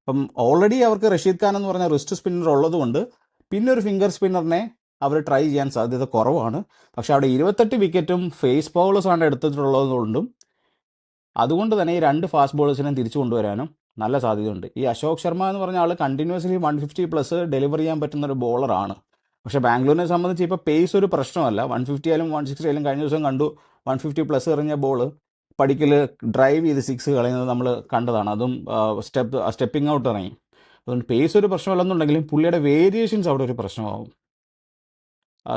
അപ്പം ഓൾറെഡി അവർക്ക് റഷീദ് ഖാൻ എന്ന് പറഞ്ഞ റിസ്റ്റ് സ്പിന്നർ ഉള്ളതുകൊണ്ട് പിന്നെ ഒരു ഫിംഗർ സ്പിന്നറിനെ അവർ ട്രൈ ചെയ്യാൻ സാധ്യത കുറവാണ്. പക്ഷേ അവിടെ 28 വിക്കറ്റും ഫേസ് ബൗളേഴ്സാണ് എടുത്തിട്ടുള്ളതുകൊണ്ടും അതുകൊണ്ട് തന്നെ ഈ 2 ഫാസ്റ്റ് ബോളേഴ്സിനെ തിരിച്ചു കൊണ്ടുവരാനും നല്ല സാധ്യതയുണ്ട്. ഈ അശോക് ശർമ്മ എന്ന് പറഞ്ഞ ആൾ കണ്ടിന്യൂസ്ലി 150+ ഡെലിവർ ചെയ്യാൻ പറ്റുന്ന ഒരു ബോളറാണ്. പക്ഷേ ബാംഗ്ലൂരിനെ സംബന്ധിച്ച് ഇപ്പോൾ പേസ് ഒരു പ്രശ്നമല്ല. 150 ആയാലും 160 ആയാലും കഴിഞ്ഞ ദിവസം കണ്ടു 150+ എറിഞ്ഞ ബോൾ പടിക്കൽ ഡ്രൈവ് ചെയ്ത് 6 കളയുന്നത് നമ്മൾ കണ്ടതാണ്. അതും സ്റ്റെപ്പിംഗ് ഔട്ട് ഇറങ്ങി. അതുകൊണ്ട് പേസ് ഒരു പ്രശ്നമല്ലെന്നുണ്ടെങ്കിലും പുള്ളിയുടെ വേരിയേഷൻസ് അവിടെ ഒരു പ്രശ്നമാകും.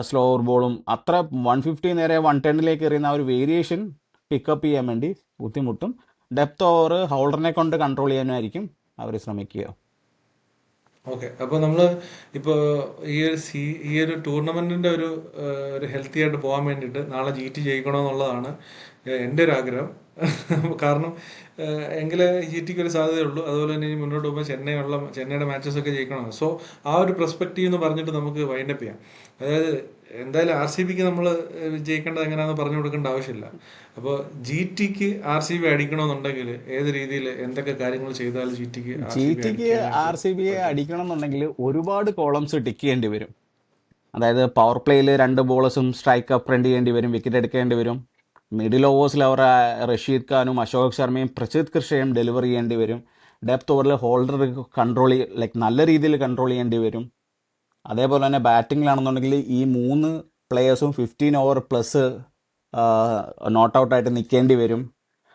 സ്ലോവർ ബോളും അത്ര 150 നേരെ 110 എറിയുന്ന ആ ഒരു വേരിയേഷൻ പിക്കപ്പ് ചെയ്യാൻ വേണ്ടി ബുദ്ധിമുട്ടും. ഡെപ്ത് ഓവർ ഹോൾഡറിനെ കൊണ്ട് കൺട്രോൾ ചെയ്യാനായിരിക്കും അവർ ശ്രമിക്കുക. ഓക്കെ, അപ്പോൾ നമ്മൾ ഇപ്പോൾ ഈ ഒരു ടൂർണമെന്റിന്റെ ഒരു ഹെൽത്തി ആയിട്ട് പോകാൻ വേണ്ടിയിട്ട് നാളെ GT ജയിക്കണമെന്നുള്ളതാണ് എൻ്റെ ഒരു ആഗ്രഹം. കാരണം എങ്കിലേ GTക്ക് ഒരു സാധ്യതയുള്ളൂ. അതുപോലെ തന്നെ ഇനി മുന്നോട്ട് പോകുമ്പോൾ ചെന്നൈയുടെ മാച്ചസ് ഒക്കെ ജയിക്കണം. സോ ആ ഒരു പെർസ്പെക്റ്റീവ് എന്ന് പറഞ്ഞിട്ട് നമുക്ക് വൈൻഡപ്പ് ചെയ്യാം. അതായത് എന്തായാലും RCBക്ക് നമ്മൾ ജയിക്കേണ്ടത് എങ്ങനെയാണെന്ന് പറഞ്ഞു കൊടുക്കേണ്ട ആവശ്യമില്ല. അപ്പോൾ GTക്ക് RCB അടിക്കണമെന്നുണ്ടെങ്കിൽ ഏത് രീതിയിൽ എന്തൊക്കെ കാര്യങ്ങൾ ചെയ്താൽ GTക്ക് RCB GTക്ക് അടിക്കാനായിട്ട് RCBയെ പറ്റും? അടിക്കണം എന്നുണ്ടെങ്കിൽ ഒരുപാട് കോളംസ് ടിക്ക് ചെയ്യേണ്ടി വരും. അതായത് പവർ പ്ലേയിൽ 2 ബോളേഴ്സും സ്ട്രൈക്ക് അപ്പ് ഫ്രണ്ട് ചെയ്യേണ്ടി വരും, വിക്കറ്റ് എടുക്കേണ്ടി വരും. മിഡിൽ ഓവേഴ്സിൽ അവർ റഷീദ് ഖാനും അശോക് ശർമ്മയും പ്രസിദ്ധ് കൃഷയും ഡെലിവർ ചെയ്യേണ്ടി വരും. ഡെപ്ത് ഓവറിൽ ഹോൾഡർ കൺട്രോൾ ലൈക്ക് നല്ല രീതിയിൽ കൺട്രോൾ ചെയ്യേണ്ടി വരും. അതേപോലെ തന്നെ ബാറ്റിങ്ങിലാണെന്നുണ്ടെങ്കിൽ ഈ 3 പ്ലെയേഴ്സും 15 ഓവർ പ്ലസ് നോട്ട് ഔട്ടായിട്ട് നിൽക്കേണ്ടി വരും.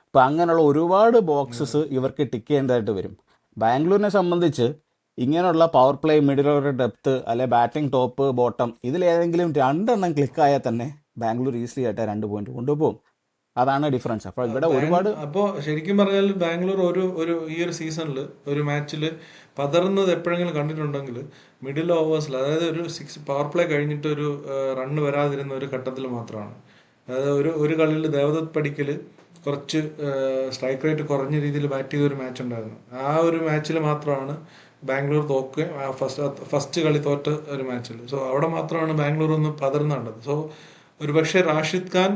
അപ്പോൾ അങ്ങനെയുള്ള ഒരുപാട് ബോക്സസ് ഇവർക്ക് ടിക്ക് ചെയ്യേണ്ടതായിട്ട് വരും. ബാംഗ്ലൂരിനെ സംബന്ധിച്ച് ഇങ്ങനെയുള്ള power play, middle over depth, അല്ലെ ബാറ്റിംഗ് ടോപ്പ് ബോട്ടം, ഇതിലേതെങ്കിലും 2 എണ്ണം ക്ലിക്കായാൽ തന്നെ ബാംഗ്ലൂർ ഈസിലി ആയിട്ട് 2 പോയിന്റ് കൊണ്ടുപോകും. അതാണ് ഡിഫറൻസ്. അപ്പോൾ ഇവിടെ ഒരുപാട് അപ്പോൾ ശരിക്കും പറഞ്ഞാൽ ബാംഗ്ലൂർ ഈ ഒരു സീസണിൽ ഒരു മാച്ചിൽ പതറുന്നത് എപ്പോഴെങ്കിലും കണ്ടിട്ടുണ്ടെങ്കിൽ മിഡിൽ ഓവേഴ്സിൽ, അതായത് ഒരു 6 പവർ പ്ലേ കഴിഞ്ഞിട്ട് ഒരു റണ്ണ് വരാതിരുന്ന ഒരു ഘട്ടത്തിൽ മാത്രമാണ്. അതായത് ഒരു കളിയിൽ ദേവദത്ത് പടിക്കൽ കുറച്ച് സ്ട്രൈക്ക് റേറ്റ് കുറഞ്ഞ രീതിയിൽ ബാറ്റ് ചെയ്ത ഒരു മാച്ച് ഉണ്ടായിരുന്നു. ആ ഒരു മാച്ചിൽ മാത്രമാണ് ബാംഗ്ലൂർ തോക്കുകയും ഫസ്റ്റ് കളി തോറ്റ ഒരു മാച്ചിൽ. സോ അവിടെ മാത്രമാണ് ബാംഗ്ലൂർ ഒന്ന് പതർന്ന് കണ്ടത്. സോ ഒരു പക്ഷേ Rashid Khan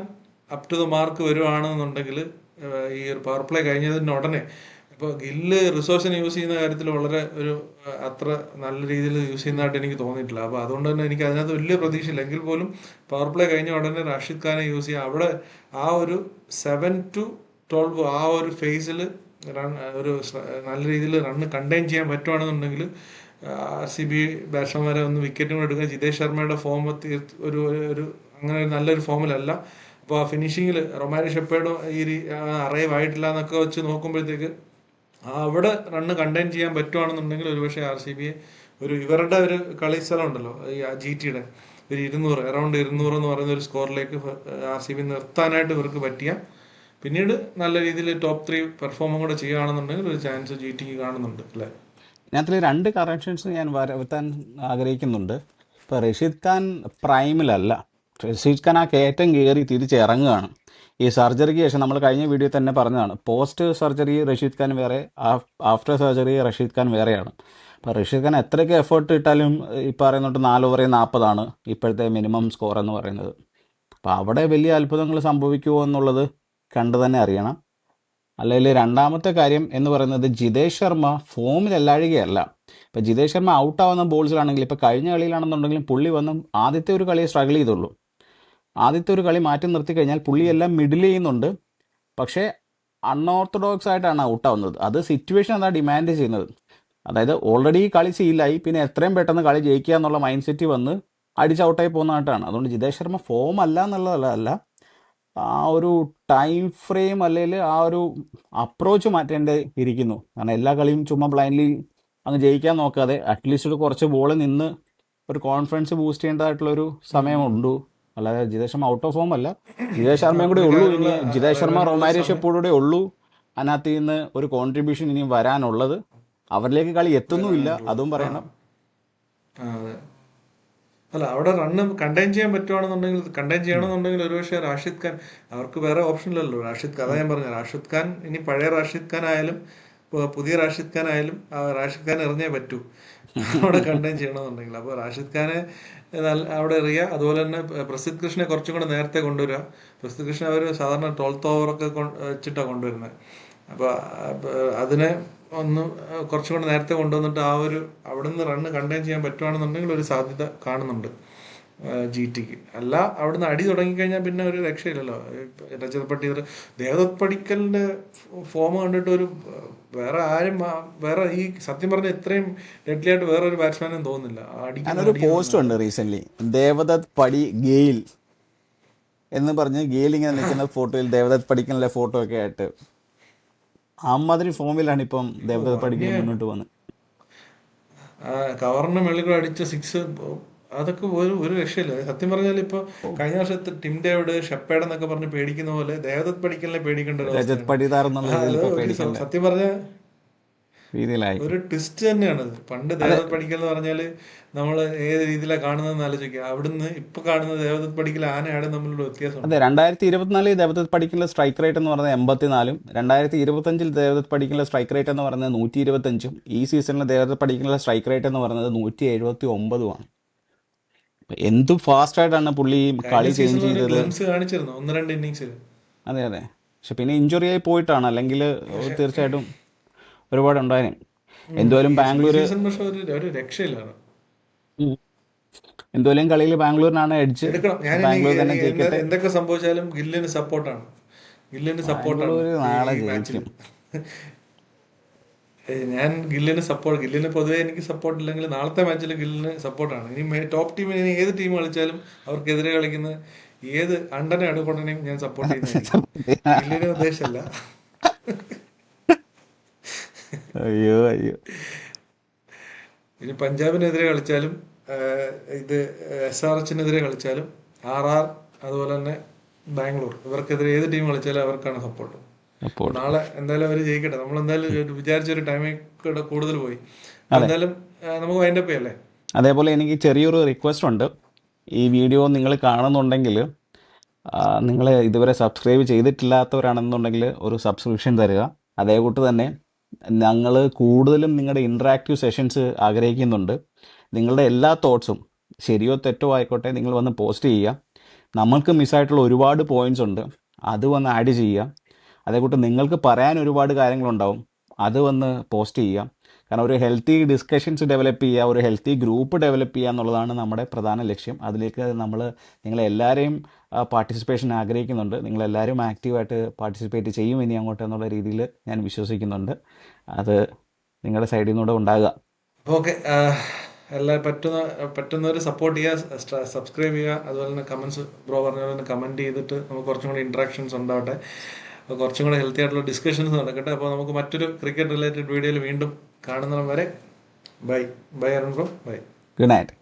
up to the mark വരുവാണെന്നുണ്ടെങ്കിൽ ഈ ഒരു പവർ പ്ലേ കഴിഞ്ഞതിന് ഉടനെ ഇപ്പോൾ ഗില്ല് റിസോഴ്സിനെ യൂസ് ചെയ്യുന്ന കാര്യത്തിൽ വളരെ അത്ര നല്ല രീതിയിൽ യൂസ് ചെയ്യുന്നതായിട്ട് എനിക്ക് തോന്നിയിട്ടില്ല. അപ്പോൾ അതുകൊണ്ട് തന്നെ എനിക്ക് അതിനകത്ത് വലിയ പ്രതീക്ഷയില്ല. എങ്കിൽ പോലും പവർ പ്ലേ കഴിഞ്ഞ ഉടനെ റാഷിദ് ഖാനെ യൂസ് ചെയ്യുക, അവിടെ ആ ഒരു 7 to 12 ആ ഒരു ഫേസിൽ നല്ല രീതിയിൽ റണ്ണ് കണ്ടെയ്ൻ ചെയ്യാൻ പറ്റുവാണെന്നുണ്ടെങ്കിൽ RCB ബാറ്റ്സ്മാൻമാരെ ഒന്ന് വിക്കറ്റും കൂടെ എടുക്കുക. ജിതേഷ് ശർമ്മയുടെ ഫോം ഒരു അങ്ങനെ നല്ലൊരു ഫോമിലല്ല. അപ്പോൾ ആ ഫിനിഷിങ്ങിൽ റൊമാരി ഷെപ്പേർഡും അറൈവ് ആയിട്ടില്ല എന്നൊക്കെ വെച്ച് നോക്കുമ്പോഴത്തേക്ക് അവിടെ റണ്ണ് കണ്ടെയ്ൻ ചെയ്യാൻ പറ്റുവാണെന്നുണ്ടെങ്കിൽ ഒരുപക്ഷെ RCBയെ ഇവരുടെ ഒരു കളി സ്ഥലം ഉണ്ടല്ലോ, ഈ GTയുടെ ഒരു 200 അറൗണ്ട് 200 എന്ന് പറയുന്ന ഒരു സ്കോറിലേക്ക് RCB നിർത്താനായിട്ട് ഇവർക്ക് പറ്റിയ പിന്നീട് നല്ല രീതിയിൽ ടോപ്പ് 3 പെർഫോമും കൂടെ ചെയ്യുകയാണെന്നുണ്ടെങ്കിൽ ഒരു ചാൻസ് GTക്ക് കാണുന്നുണ്ട് അല്ലേ? ഇതിനകത്തിൽ 2 കറക്ഷൻസ് ഞാൻ വരുത്താൻ ആഗ്രഹിക്കുന്നുണ്ട്. ഇപ്പോൾ റഷീദ് ഖാൻ പ്രൈമിലല്ല. റഷീദ് ഖാൻ ആ കയറ്റം കയറി തിരിച്ചിറങ്ങുകയാണ്. ഈ സർജറിക്ക് ശേഷം നമ്മൾ കഴിഞ്ഞ വീഡിയോ തന്നെ പറഞ്ഞതാണ്, പോസ്റ്റ് സർജറി റഷീദ് ഖാൻ വേറെ, ആഫ്റ്റർ സർജറി റഷീദ് ഖാൻ വേറെയാണ്. അപ്പോൾ റഷീദ് ഖാൻ എത്രയൊക്കെ എഫേർട്ട് ഇട്ടാലും ഈ പറയുന്നുണ്ട് 4 ഓവർ 40 ഇപ്പോഴത്തെ മിനിമം സ്കോർ എന്ന് പറയുന്നത്. അപ്പോൾ അവിടെ വലിയ അത്ഭുതങ്ങൾ സംഭവിക്കുമോ എന്നുള്ളത് കണ്ടു തന്നെ അറിയണം. അല്ലെങ്കിൽ രണ്ടാമത്തെ കാര്യം എന്ന് പറയുന്നത് ജിതേഷ് ശർമ്മ ഫോമിലല്ലാഴുകയല്ല. ഇപ്പോൾ ജിതേഷ് ശർമ്മ ഔട്ടാവുന്ന ബോൾസിലാണെങ്കിൽ, ഇപ്പോൾ കഴിഞ്ഞ കളിയിലാണെന്നുണ്ടെങ്കിലും പുള്ളി വന്ന് ആദ്യത്തെ ഒരു കളിയെ സ്ട്രഗിൾ ചെയ്തുള്ളൂ. ആദ്യത്തെ ഒരു കളി മാറ്റി നിർത്തി കഴിഞ്ഞാൽ പുള്ളിയെല്ലാം മിഡിൽ ചെയ്യുന്നുണ്ട്, പക്ഷേ അൺഓർത്തഡോക്സ് ആയിട്ടാണ് ഔട്ടാവുന്നത്. അത് സിറ്റുവേഷൻ അതാ ഡിമാൻഡ് ചെയ്യുന്നത്. അതായത് ഓൾറെഡി കളി സീലായി, പിന്നെ എത്രയും പെട്ടെന്ന് കളി ജയിക്കുക എന്നുള്ള മൈൻഡ് സെറ്റ് വന്ന് അടിച്ച് ഔട്ടായി പോകുന്നതായിട്ടാണ്. അതുകൊണ്ട് ജിതേഷ് ശർമ്മ ഫോം അല്ല എന്നുള്ളതല്ല, ആ ഒരു ടൈം ഫ്രെയിം അല്ലെങ്കിൽ ആ ഒരു അപ്രോച്ച് മാറ്റേണ്ടി ഇരിക്കുന്നു. കാരണം എല്ലാ കളിയും ചുമ്മാ ബ്ലൈൻഡ്ലി അങ്ങ് ജയിക്കാൻ നോക്കാതെ അറ്റ്ലീസ്റ്റ് ഒരു കുറച്ച് ബോൾ നിന്ന് ഒരു കോൺഫിഡൻസ് ബൂസ്റ്റ് ചെയ്യേണ്ടതായിട്ടുള്ളൊരു സമയമുണ്ട്. അല്ലാതെ Jitesh Sharma out of form അല്ല. ജിതേഷ് ശർമ്മയും കൂടെ ഉള്ളൂ ഇനി. ജിതേഷ് ശർമ്മ റൊമാരി ഷെപ്പൂടെ ഉള്ളൂ അതിനകത്ത് നിന്ന് ഒരു കോൺട്രിബ്യൂഷൻ ഇനിയും വരാനുള്ളത്. അവരിലേക്ക് കളി എത്തുന്നുമില്ല, അതും പറയണം. അല്ല, അവിടെ റണ്ണ് കണ്ടെയ്ൻ ചെയ്യാൻ ചെയ്യണമെന്നുണ്ടെങ്കിൽ ഒരുപക്ഷെ റാഷിദ് ഖാൻ, അവർക്ക് വേറെ ഓപ്ഷൻ ഇല്ലല്ലോ. റാഷിദ് ഖാൻ, അതാ ഞാൻ പറഞ്ഞത്, റാഷിദ് ഖാൻ ഇനി പഴയ റാഷിദ് ഖാൻ ആയാലും പുതിയ റാഷിദ് ഖാൻ ആയാലും റാഷിദ് ഖാൻ എറിഞ്ഞേ പറ്റൂ അവിടെ കണ്ടെയ്ൻ ചെയ്യണമെന്നുണ്ടെങ്കിൽ. അപ്പോൾ റാഷിദ് ഖാനെ അവിടെ എറിയുക. അതുപോലെ തന്നെ പ്രസിദ്ധ് കൃഷ്ണനെ കുറച്ചും കൂടെ നേരത്തെ കൊണ്ടുവരിക. പ്രസിദ്ധ് കൃഷ്ണ അവർ സാധാരണ 12th ഓവറൊക്കെ വെച്ചിട്ടാണ് കൊണ്ടുവരുന്നത്. അപ്പോൾ അതിനെ ഒന്ന് കുറച്ചും കൂടെ നേരത്തെ കൊണ്ടുവന്നിട്ട് അവിടെ നിന്ന് റണ്ണ് കണ്ടെയ്ൻ ചെയ്യാൻ പറ്റുവാണെന്നുണ്ടെങ്കിൽ ഒരു സാധ്യത കാണുന്നുണ്ട് GTക്ക്. അല്ല, അവിടുന്ന് അടി തുടങ്ങിക്കഴിഞ്ഞാൽ പിന്നെ ഒരു രക്ഷയില്ലല്ലോ. രജത് പട്ടീദർ, ദേവദത്ത് പടിക്കലിന്റെ ഫോം കണ്ടിട്ട് വേറെ ഈ സത്യം പറഞ്ഞ ഇത്രയും ഡെഡ്ലി ആയിട്ട് വേറെ ഒരു ബാറ്റ്സ്മാനും തോന്നുന്നില്ല. ഞാനൊരു പോസ്റ്റ് ഉണ്ട് റീസെന്റ്, ദേവദത്ത് പടി ഗെയിൽ എന്ന് പറഞ്ഞ് ഗെയിൽ ഇങ്ങനെ നിൽക്കുന്ന ഫോട്ടോയിൽ ദേവദത്ത് പടിക്കലിന്റെ ഫോട്ടോ ഒക്കെ ആയിട്ട് അമ്മാതിരി ഫോമിലാണ് ഇപ്പം ദേവദത്ത് പടിക്കൽ മുന്നോട്ട് വന്നത്. കവറിന് മേളിൽ കൂടെ അടിച്ച 6 അതൊക്കെ ഒരു രക്ഷയില്ല. സത്യം പറഞ്ഞാൽ ഇപ്പൊ കഴിഞ്ഞ വർഷത്തെ ടിം ഡേവിഡ്, ഷെപ്പേഡ് എന്നൊക്കെ പറഞ്ഞ് പേടിക്കുന്ന പോലെ ദേവദത്ത് പടിക്കലിനെ പേടിക്കേണ്ട ഒരു രജത് അവസ്ഥയാണ്. പടിദാർ എന്നുള്ള രീതിയിൽ അത് ഇപ്പോൾ ഒരു പേടിക്കേണ്ട സത്യം പറഞ്ഞ രീതിയിലായി. ഒരു ട്വിസ്റ്റ് തന്നെയാണത്. പണ്ട് അതെ ദേവദത്ത് പടിക്കൽ എന്ന് പറഞ്ഞാല് നമ്മൾ ഏത് രീതിയിലാണ് കാണുന്നതെന്ന് ആലോചിക്കുക. അവിടുന്ന് ഇപ്പൊ കാണുന്ന ദേവദത്ത് പടിക്കൽ ആനയാണ് തമ്മിലുള്ള വ്യത്യാസമുണ്ട്. അതെ 2024 ദേവദത്ത് പടിക്കലിന്റെ സ്ട്രൈക്ക് റേറ്റ് എന്ന് പറയുന്നത് 84, 2025 ദേവദത്ത് പടിക്കലിന്റെ സ്ട്രൈക്ക് റേറ്റ് എന്ന് പറയുന്നത് 125, ഈ സീസണിൽ ദേവദത്ത് പടിക്കലിന്റെ സ്ട്രൈക്ക് റേറ്റ് എന്ന് പറയുന്നത് 179. എന്ത് ഫാസ്റ്റായിട്ടാണ് പുള്ളി കഴിഞ്ഞ കളി ചേഞ്ച് സീസണിൽ ഒരു ചെയ്തത്. ഗ്ലിംസ് കാണിച്ചിരുന്നു 1-2 ഇന്നിങ്സിൽ. അതെ അതെ, പക്ഷെ പിന്നെ ഇഞ്ചുറി ആയി പോയിട്ടാണ്, അല്ലെങ്കിൽ പക്ഷെ തീർച്ചയായിട്ടും ഒരുപാട് ഉണ്ടായേനെ. ഈ എന്തുവായാലും ഈ ബാംഗ്ലൂർ സീസൺ പക്ഷെ ഒരു രക്ഷയില്ലാണ്. എന്തുവായാലും കളിയിൽ ബാംഗ്ലൂരിനാണ് എഡ്ജ്. എടുക്കണം. ഞാൻ ബാംഗ്ലൂർ തന്നെ ജയിക്കട്ടെ. എന്തൊക്കെ സംഭവിച്ചാലും ഗില്ലിന് സപ്പോർട്ടാണ്. ഗില്ലിന് സപ്പോർട്ടാണ് ബാംഗ്ലൂർ ഈ നാളെ മാച്ചിൽ. ജയിക്കും. ഞാൻ ഗില്ലിന് പൊതുവേ എനിക്ക് സപ്പോർട്ട് ഇല്ലെങ്കിൽ നാളത്തെ മാച്ചിൽ ഗില്ലിന് സപ്പോർട്ടാണ്. ഇനി ടോപ്പ് ടീമിന് ഇനി ഏത് ടീം കളിച്ചാലും അവർക്കെതിരെ കളിക്കുന്ന ഏത് അണ്ടനെ അടുക്കൊണ്ടനെയും ഞാൻ സപ്പോർട്ട് ചെയ്യുന്നതായിരിക്കും. ഗില്ലിനെ ഉദ്ദേശമല്ല. അയ്യോ അയ്യോ. ഇനി പഞ്ചാബിനെതിരെ കളിച്ചാലും ഇത് SRHനെതിരെ കളിച്ചാലും RR അതുപോലെ തന്നെ ബാംഗ്ലൂർ, ഇവർക്കെതിരെ ഏത് ടീം കളിച്ചാലും അവർക്കാണ് സപ്പോർട്ട്. അപ്പോൾ നാളെ എന്തായാലും അവർ ജയിക്കട്ടെ. നമ്മൾ എന്തായാലും വിചാരിച്ചൊരു ടൈമിൽ കൂടുതൽ പോയി. അതെ, എന്തായാലും നമുക്ക് വൈൻഡപ്പ് ചെയ്യല്ലേ? അതേപോലെ എനിക്ക് ചെറിയൊരു റിക്വസ്റ്റ് ഉണ്ട്. ഈ വീഡിയോ നിങ്ങൾ കാണുന്നുണ്ടെങ്കിൽ നിങ്ങൾ ഇതുവരെ സബ്സ്ക്രൈബ് ചെയ്തിട്ടില്ലാത്തവരാണെന്നുണ്ടെങ്കിൽ ഒരു സബ്സ്ക്രിപ്ഷൻ തരിക. അതേകൂട്ട് തന്നെ ഞങ്ങൾ കൂടുതലും നിങ്ങളുടെ ഇൻട്രാക്റ്റീവ് സെഷൻസ് ആഗ്രഹിക്കുന്നുണ്ട്. നിങ്ങളുടെ എല്ലാ തോട്ട്സും ശരിയോ തെറ്റോ ആയിക്കോട്ടെ നിങ്ങൾ വന്ന് പോസ്റ്റ് ചെയ്യുക. നമ്മൾക്ക് മിസ്സായിട്ടുള്ള ഒരുപാട് പോയിൻറ്റ്സ് ഉണ്ട്, അത് വന്ന് ആഡ് ചെയ്യുക. അതേകൂട്ട് നിങ്ങൾക്ക് പറയാൻ ഒരുപാട് കാര്യങ്ങളുണ്ടാവും, അത് വന്ന് പോസ്റ്റ് ചെയ്യുക. കാരണം ഒരു ഹെൽത്തി ഡിസ്കഷൻസ് ഡെവലപ്പ് ചെയ്യുക, ഒരു ഹെൽത്തി ഗ്രൂപ്പ് ഡെവലപ്പ് ചെയ്യുക എന്നുള്ളതാണ് നമ്മുടെ പ്രധാന ലക്ഷ്യം. അതിലേക്ക് നമ്മൾ നിങ്ങളെല്ലാവരെയും പാർട്ടിസിപ്പേഷൻ ആഗ്രഹിക്കുന്നുണ്ട്. നിങ്ങളെല്ലാവരും ആക്റ്റീവായിട്ട് പാർട്ടിസിപ്പേറ്റ് ചെയ്യും ഇനി അങ്ങോട്ട് എന്നുള്ള രീതിയിൽ ഞാൻ വിശ്വസിക്കുന്നുണ്ട്. അത് നിങ്ങളുടെ സൈഡിൽ നിന്നൂടെ ഉണ്ടാകുക. ഓക്കെ, എല്ലാ പറ്റുന്നവർ സപ്പോർട്ട് ചെയ്യുക, സബ്സ്ക്രൈബ് ചെയ്യുക. അതുപോലെ തന്നെ കമൻസ് ബ്രോ പറഞ്ഞ പോലെ തന്നെ കമൻറ്റ് ചെയ്തിട്ട് നമുക്ക് കുറച്ചും കൂടി ഇൻട്രാക്ഷൻസ് ഉണ്ടാവട്ടെ. അപ്പോൾ കുറച്ചും കൂടെ ഹെൽത്തി ആയിട്ടുള്ള ഡിസ്കഷൻസ് നടക്കട്ടെ. അപ്പോൾ നമുക്ക് മറ്റൊരു ക്രിക്കറ്റ് റിലേറ്റഡ് വീഡിയോയിൽ വീണ്ടും കാണുന്നവരെ bye. Bye Arun bro, bye. Good night.